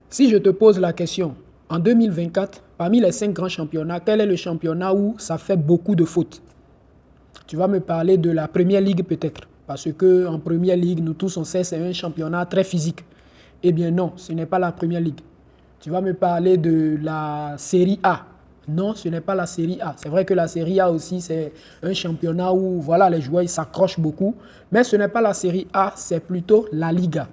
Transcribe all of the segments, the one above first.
Si je te pose la question, en 2024, parmi les 5 grands championnats, quel est le championnat où ça fait beaucoup de fautes? Tu vas me parler de la Première Ligue peut-être. Parce qu'en Première Ligue, nous tous on sait, c'est un championnat très physique. Eh bien non, ce n'est pas la Première Ligue. Tu vas me parler de la Série A. Non, ce n'est pas la Série A. C'est vrai que la Série A aussi, c'est un championnat où voilà, les joueurs s'accrochent beaucoup. Mais ce n'est pas la Série A, c'est plutôt la Liga.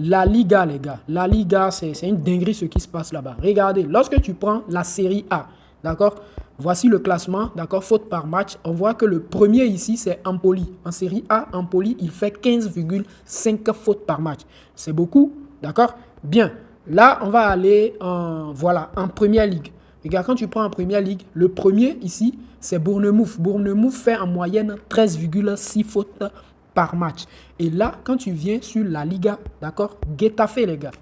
La Liga, les gars. La Liga, c'est une dinguerie ce qui se passe là-bas. Regardez, lorsque tu prends la Série A, d'accord? Voici le classement, d'accord? Faute par match. On voit que le premier ici, c'est Empoli. En Série A, Empoli, il fait 15,5 fautes par match. C'est beaucoup, d'accord? Bien. Là, on va aller en Première Ligue. Regarde, quand tu prends en Première Ligue, le premier ici, c'est Bournemouth. Bournemouth fait en moyenne 13,6 fautes par match. Et là, quand tu viens sur la Liga, d'accord, Getafe, les gars.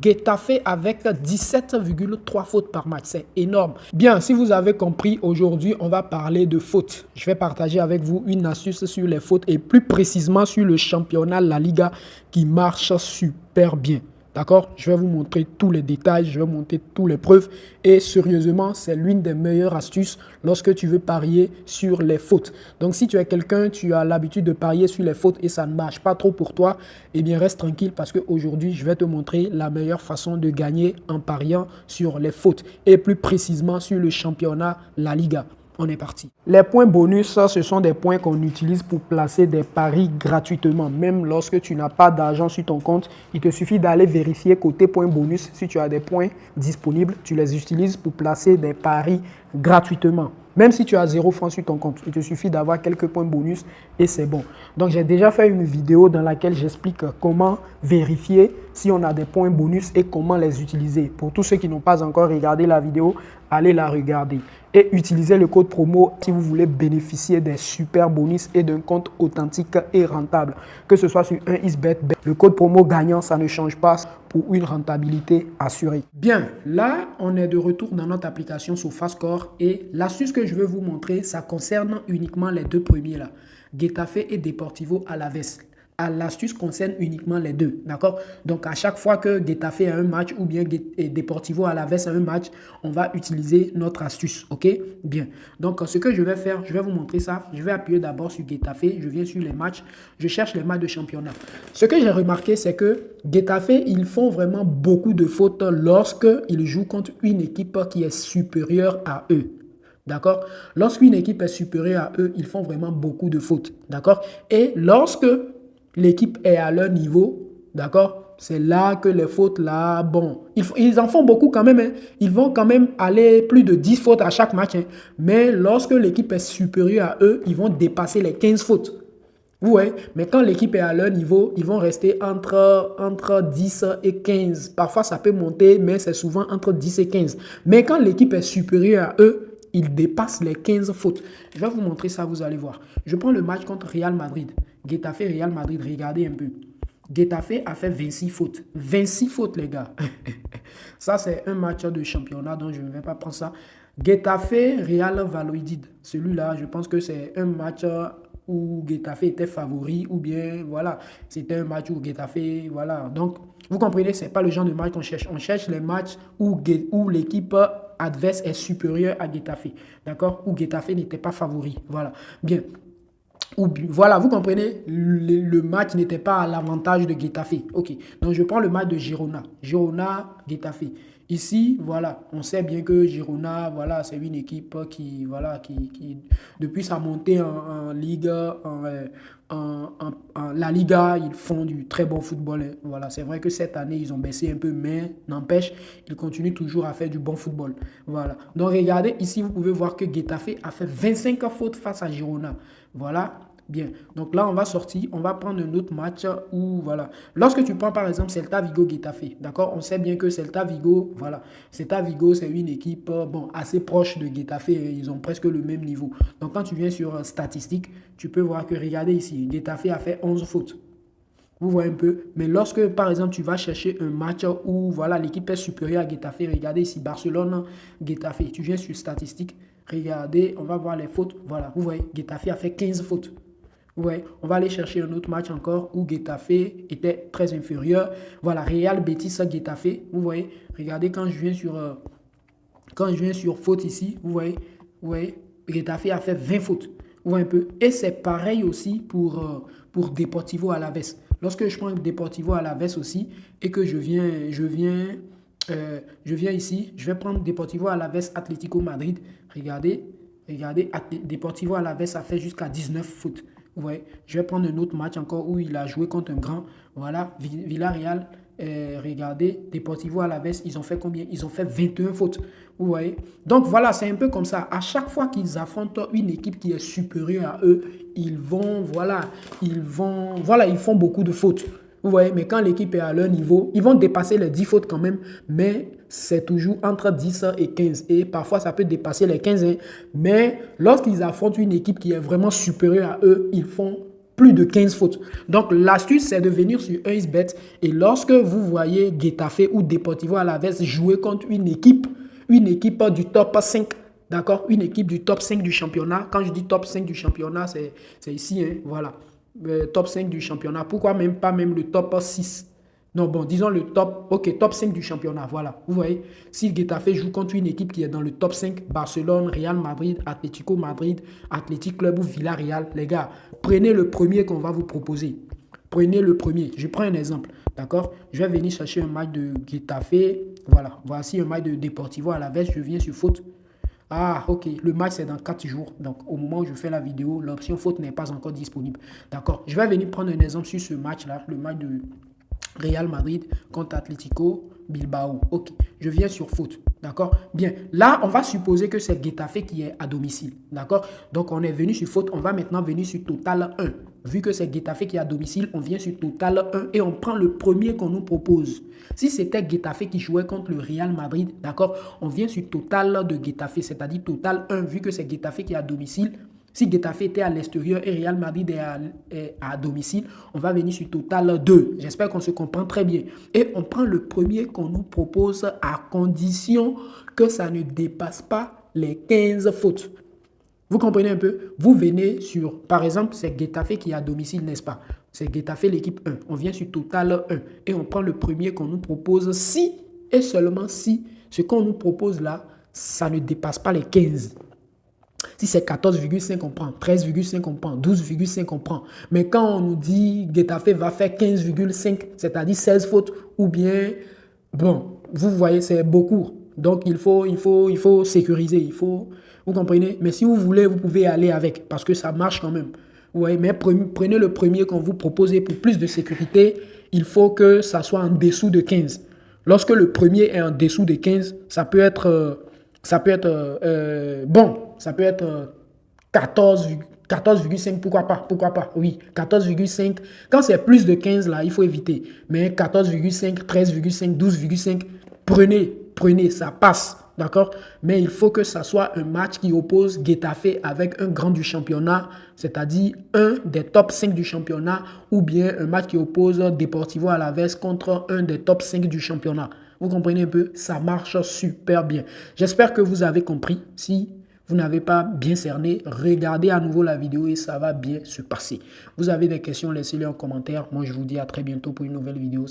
Getafe avec 17,3 fautes par match. C'est énorme. Bien, si vous avez compris, aujourd'hui, on va parler de fautes. Je vais partager avec vous une astuce sur les fautes et plus précisément sur le championnat La Liga qui marche super bien. D'accord? Je vais vous montrer tous les détails, je vais vous montrer toutes les preuves. Et sérieusement, c'est l'une des meilleures astuces lorsque tu veux parier sur les fautes. Donc, si tu es quelqu'un, tu as l'habitude de parier sur les fautes et ça ne marche pas trop pour toi, eh bien, reste tranquille parce qu'aujourd'hui, je vais te montrer la meilleure façon de gagner en pariant sur les fautes et plus précisément sur le championnat La Liga. On est parti. Les points bonus, ce sont des points qu'on utilise pour placer des paris gratuitement. Même lorsque tu n'as pas d'argent sur ton compte, il te suffit d'aller vérifier côté points bonus. Si tu as des points disponibles, tu les utilises pour placer des paris gratuitement. Même si tu as 0 francs sur ton compte, il te suffit d'avoir quelques points bonus et c'est bon. Donc, j'ai déjà fait une vidéo dans laquelle j'explique comment vérifier si on a des points bonus et comment les utiliser. Pour tous ceux qui n'ont pas encore regardé la vidéo, allez la regarder. Et utilisez le code promo si vous voulez bénéficier des super bonus et d'un compte authentique et rentable. Que ce soit sur un xBet, le code promo gagnant, ça ne change pas pour une rentabilité assurée. Bien, là, on est de retour dans notre application SofaScore et l'astuce que je veux vous montrer, ça concerne uniquement les deux premiers là, Getafe et Deportivo Alavés. L'astuce concerne uniquement les deux, d'accord? Donc, à chaque fois que Getafe a un match ou bien Deportivo Alavés a un match, on va utiliser notre astuce, ok? Bien. Donc, ce que je vais faire, je vais vous montrer ça. Je vais appuyer d'abord sur Getafe. Je viens sur les matchs. Je cherche les matchs de championnat. Ce que j'ai remarqué, c'est que Getafe, ils font vraiment beaucoup de fautes lorsqu'ils jouent contre une équipe qui est supérieure à eux. D'accord? Lorsqu'une équipe est supérieure à eux, ils font vraiment beaucoup de fautes. D'accord? Et lorsque l'équipe est à leur niveau, d'accord? C'est là que les fautes, là, bon, ils en font beaucoup quand même. Hein. Ils vont quand même aller plus de 10 fautes à chaque match. Hein. Mais lorsque l'équipe est supérieure à eux, ils vont dépasser les 15 fautes. Ouais, mais quand l'équipe est à leur niveau, ils vont rester entre 10 et 15. Parfois, ça peut monter, mais c'est souvent entre 10 et 15. Mais quand l'équipe est supérieure à eux, ils dépassent les 15 fautes. Je vais vous montrer ça, vous allez voir. Je prends le match contre Real Madrid. Getafe, Real Madrid, regardez un peu. Getafe a fait 26 fautes. 26 fautes, les gars. Ça, c'est un match de championnat, donc je ne vais pas prendre ça. Getafe, Real Valladolid. Celui-là, je pense que c'est un match où Getafe était favori ou bien, voilà, c'était un match où Getafe, voilà. Donc, vous comprenez, ce n'est pas le genre de match qu'on cherche. On cherche les matchs où l'équipe adverse est supérieure à Getafe, d'accord? Où Getafe n'était pas favori, voilà. Bien. Voilà, vous comprenez, le match n'était pas à l'avantage de Getafe. Ok, donc je prends le match de Girona. Girona, Getafe. Ici, voilà, on sait bien que Girona, voilà, c'est une équipe qui, voilà, qui depuis sa montée en Ligue, en La Liga, ils font du très bon football. Hein. Voilà, c'est vrai que cette année, ils ont baissé un peu, mais n'empêche, ils continuent toujours à faire du bon football. Voilà. Donc, regardez, ici, vous pouvez voir que Getafe a fait 25 fautes face à Girona. Voilà. Bien. Donc là, on va sortir, on va prendre un autre match où, voilà. Lorsque tu prends, par exemple, Celta Vigo Getafe, d'accord? On sait bien que Celta Vigo, voilà. Celta Vigo, c'est une équipe, bon, assez proche de Getafe. Ils ont presque le même niveau. Donc, quand tu viens sur statistiques, tu peux voir que, regardez ici, Getafe a fait 11 fautes. Vous voyez un peu. Mais lorsque, par exemple, tu vas chercher un match où, voilà, l'équipe est supérieure à Getafe, regardez ici, Barcelone, Getafe. Tu viens sur statistiques, regardez, on va voir les fautes. Voilà, vous voyez, Getafe a fait 15 fautes. Vous voyez, on va aller chercher un autre match encore où Getafe était très inférieur. Voilà, Real Betis Getafe. Vous voyez, regardez quand je viens sur faute ici, vous voyez, Getafe a fait 20 fautes. Vous voyez un peu. Et c'est pareil aussi pour Deportivo Alavés. Lorsque je prends Deportivo Alavés aussi et que je viens ici, je vais prendre Deportivo Alavés Atlético Madrid. Regardez, Deportivo Alavés a fait jusqu'à 19 fautes. Vous voyez, je vais prendre un autre match encore où il a joué contre un grand. Voilà, Villarreal. Regardez, Deportivo Alavés, ils ont fait combien? Ils ont fait 21 fautes. Vous voyez? Donc voilà, c'est un peu comme ça. À chaque fois qu'ils affrontent une équipe qui est supérieure à eux, ils font beaucoup de fautes. Vous voyez? Mais quand l'équipe est à leur niveau, ils vont dépasser les 10 fautes quand même, mais c'est toujours entre 10 et 15. Et parfois, ça peut dépasser les 15. Mais lorsqu'ils affrontent une équipe qui est vraiment supérieure à eux, ils font plus de 15 fautes. Donc, l'astuce, c'est de venir sur EaseBet et lorsque vous voyez Getafe ou Deportivo Alavés jouer contre une équipe du top 5, d'accord? Une équipe du top 5 du championnat. Quand je dis top 5 du championnat, c'est ici, hein, voilà. Top 5 du championnat. Pourquoi pas même le top 6? Non, bon, disons le top 5 du championnat, voilà. Vous voyez, si Getafe joue contre une équipe qui est dans le top 5, Barcelone, Real Madrid, Atlético Madrid, Athletic Club ou Villarreal, les gars, prenez le premier qu'on va vous proposer. Prenez le premier. Je prends un exemple, d'accord? Je vais venir chercher un match de Getafe. Voilà, voici un match de Deportivo Alavés. Je viens sur faute. Ah, ok, le match c'est dans 4 jours. Donc, au moment où je fais la vidéo, l'option faute n'est pas encore disponible. D'accord? Je vais venir prendre un exemple sur ce match-là, le match de Real Madrid contre Atlético Bilbao. Ok, je viens sur faute. D'accord? Bien, là, on va supposer que c'est Getafe qui est à domicile. D'accord? Donc, on est venu sur faute. On va maintenant venir sur total 1. Vu que c'est Getafe qui est à domicile, on vient sur total 1 et on prend le premier qu'on nous propose. Si c'était Getafe qui jouait contre le Real Madrid, d'accord, on vient sur total de Getafe, c'est-à-dire total 1, vu que c'est Getafe qui est à domicile. Si Getafe était à l'extérieur et Real Madrid est à domicile, on va venir sur total 2. J'espère qu'on se comprend très bien. Et on prend le premier qu'on nous propose à condition que ça ne dépasse pas les 15 fautes. Vous comprenez un peu? Vous venez sur, par exemple, c'est Getafe qui est à domicile, n'est-ce pas? C'est Getafe l'équipe 1. On vient sur total 1 et on prend le premier qu'on nous propose si et seulement si ce qu'on nous propose là, ça ne dépasse pas les 15. Si c'est 14,5, on prend. 13,5, on prend. 12,5, on prend. Mais quand on nous dit Getafe va faire 15,5, c'est-à-dire 16 fautes, ou bien, bon, vous voyez, c'est beaucoup. Donc, il faut sécuriser. Vous comprenez? Mais si vous voulez, vous pouvez aller avec, parce que ça marche quand même. Ouais, mais prenez le premier qu'on vous propose et pour plus de sécurité, il faut que ça soit en dessous de 15. Lorsque le premier est en dessous de 15, ça peut être 14,5, pourquoi pas, oui, 14,5. Quand c'est plus de 15, là, il faut éviter. Mais 14,5, 13,5, 12,5, prenez, ça passe, d'accord? Mais il faut que ça soit un match qui oppose Getafe avec un grand du championnat, c'est-à-dire un des top 5 du championnat, ou bien un match qui oppose Deportivo Alavés contre un des top 5 du championnat. Vous comprenez un peu? Ça marche super bien. J'espère que vous avez compris. Si vous n'avez pas bien cerné, regardez à nouveau la vidéo et ça va bien se passer. Vous avez des questions, laissez-les en commentaire. Moi, je vous dis à très bientôt pour une nouvelle vidéo.